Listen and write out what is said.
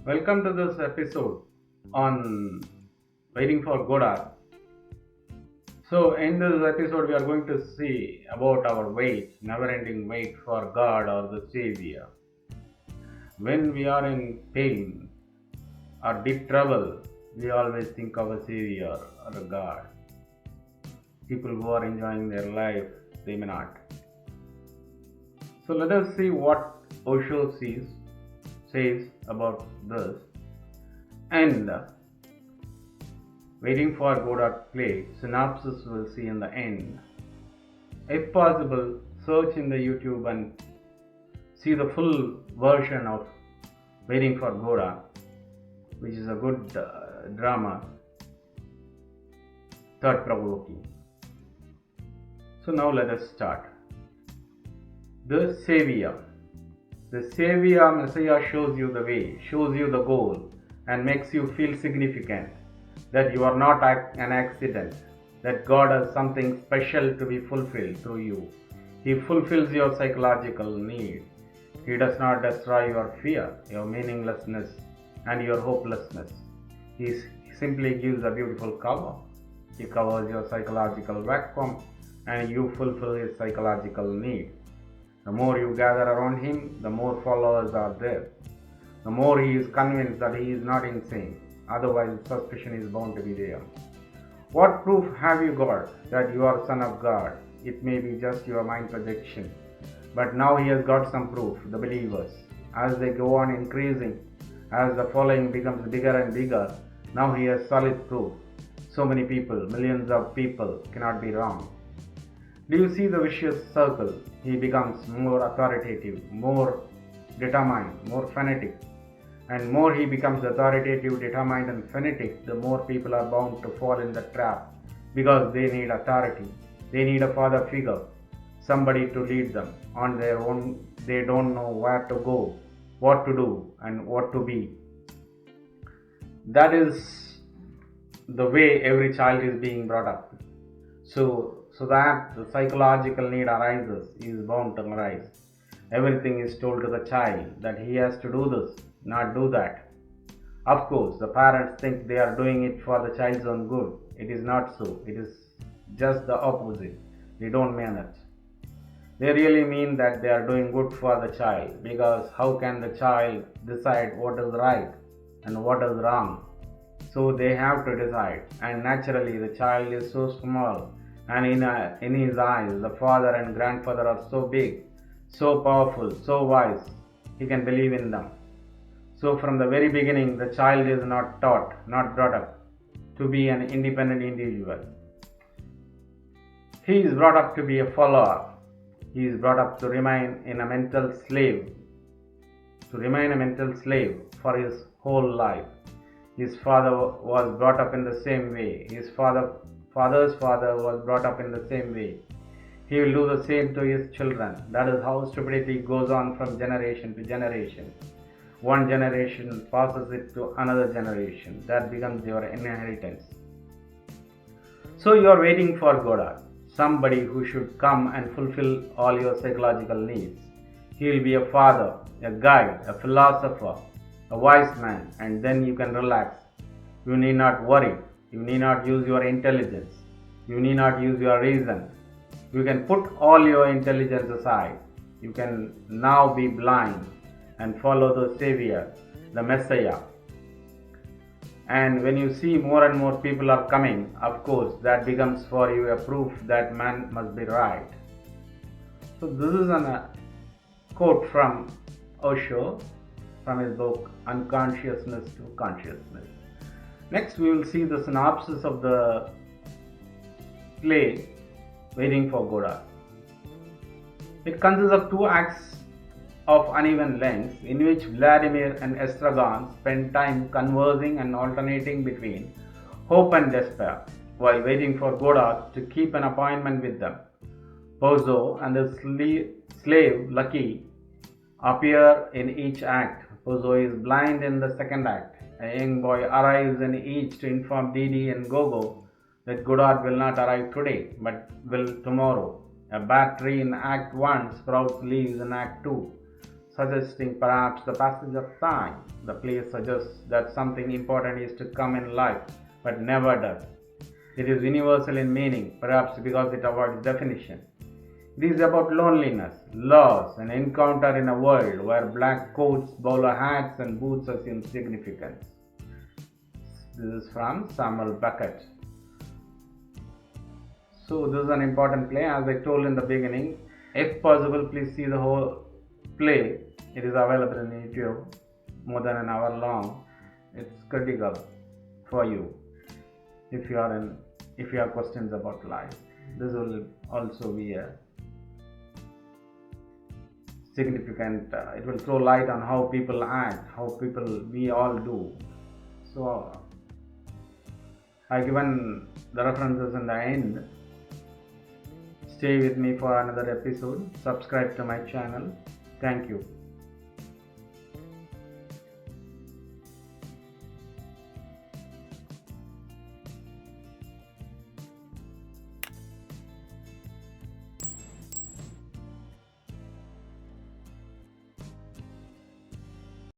Welcome to this episode on Waiting for Godot. So, in this episode, we are going to see about our wait, never ending wait for God or the Savior. When we are in pain or deep trouble, we always think of a Savior or a God. People who are enjoying their life, they may not. So, let us see what Osho says about this. And Waiting for Godot play, synopsis we'll see in the end. If possible, search in the YouTube and see the full version of Waiting for Godot, which is a good drama, thought provoking. So now let us start. The Savior. The Savior Messiah shows you the way, shows you the goal, and makes you feel significant, that you are not an accident, that God has something special to be fulfilled through you. He fulfills your psychological need. He does not destroy your fear, your meaninglessness, and your hopelessness. He simply gives a beautiful cover. He covers your psychological vacuum, and you fulfill his psychological need. The more you gather around him, the more followers are there. The more he is convinced that he is not insane. Otherwise, suspicion is bound to be there. What proof have you got that you are son of God? It may be just your mind projection. But now he has got some proof, the believers. As they go on increasing, as the following becomes bigger and bigger, now he has solid proof. So many people, millions of people cannot be wrong. Do you see the vicious circle? He becomes more authoritative, more determined, more fanatic. And more he becomes authoritative, determined and fanatic, the more people are bound to fall in the trap, because they need authority. They need a father figure, somebody to lead them. On their own, they don't know where to go, what to do, and what to be. That is the way every child is being brought up. So that the psychological need arises, is bound to arise. Everything is told to the child that he has to do this, not do that. Of course, the parents think they are doing it for the child's own good. It is not so. It is just the opposite. They don't mean it. They really mean that they are doing good for the child, because how can the child decide what is right and what is wrong? So they have to decide, and naturally the child is so small, and in his eyes the father and grandfather are so big, so powerful, so wise, he can believe in them. So from the very beginning, the child is not taught, not brought up to be an independent individual. He is brought up to be a follower. He is brought up to remain a mental slave for his whole life. His father was brought up in the same way. His father's father was brought up in the same way. He will do the same to his children. That is how stupidity goes on from generation to generation. One generation passes it to another generation. That becomes your inheritance. So you are waiting for Godot, somebody who should come and fulfill all your psychological needs. He will be a father, a guide, a philosopher, a wise man, and then you can relax. You need not worry. You need not use your intelligence. You need not use your reason. You can put all your intelligence aside. You can now be blind and follow the Savior, the Messiah. And when you see more and more people are coming, of course, that becomes for you a proof that man must be right. So this is a quote from Osho, from his book Unconsciousness to Consciousness. Next, we will see the synopsis of the play Waiting for Godot. It consists of two acts of uneven length, in which Vladimir and Estragon spend time conversing and alternating between hope and despair, while waiting for Godot to keep an appointment with them. Pozzo and the slave Lucky appear in each act. Pozzo is blind in the second act. A young boy arrives in each to inform Didi and Gogo that Godot will not arrive today, but will tomorrow. A bad tree in Act 1 sprouts leaves in Act 2. suggesting perhaps the passage of time. The play suggests that something important is to come in life, but never does. It is universal in meaning, perhaps because it avoids definition. It is about loneliness, loss, and encounter in a world where black coats, bowler hats, and boots assume significance. This is from Samuel Beckett. So this is an important play. As I told in the beginning, if possible, please see the whole play. It is available on YouTube, more than an hour long. It's critical for you if you have questions about life. This will also be a significant. It will throw light on how people act, we all do. So I've given the references in the end. Stay with me for another episode. Subscribe to my channel. Thank you.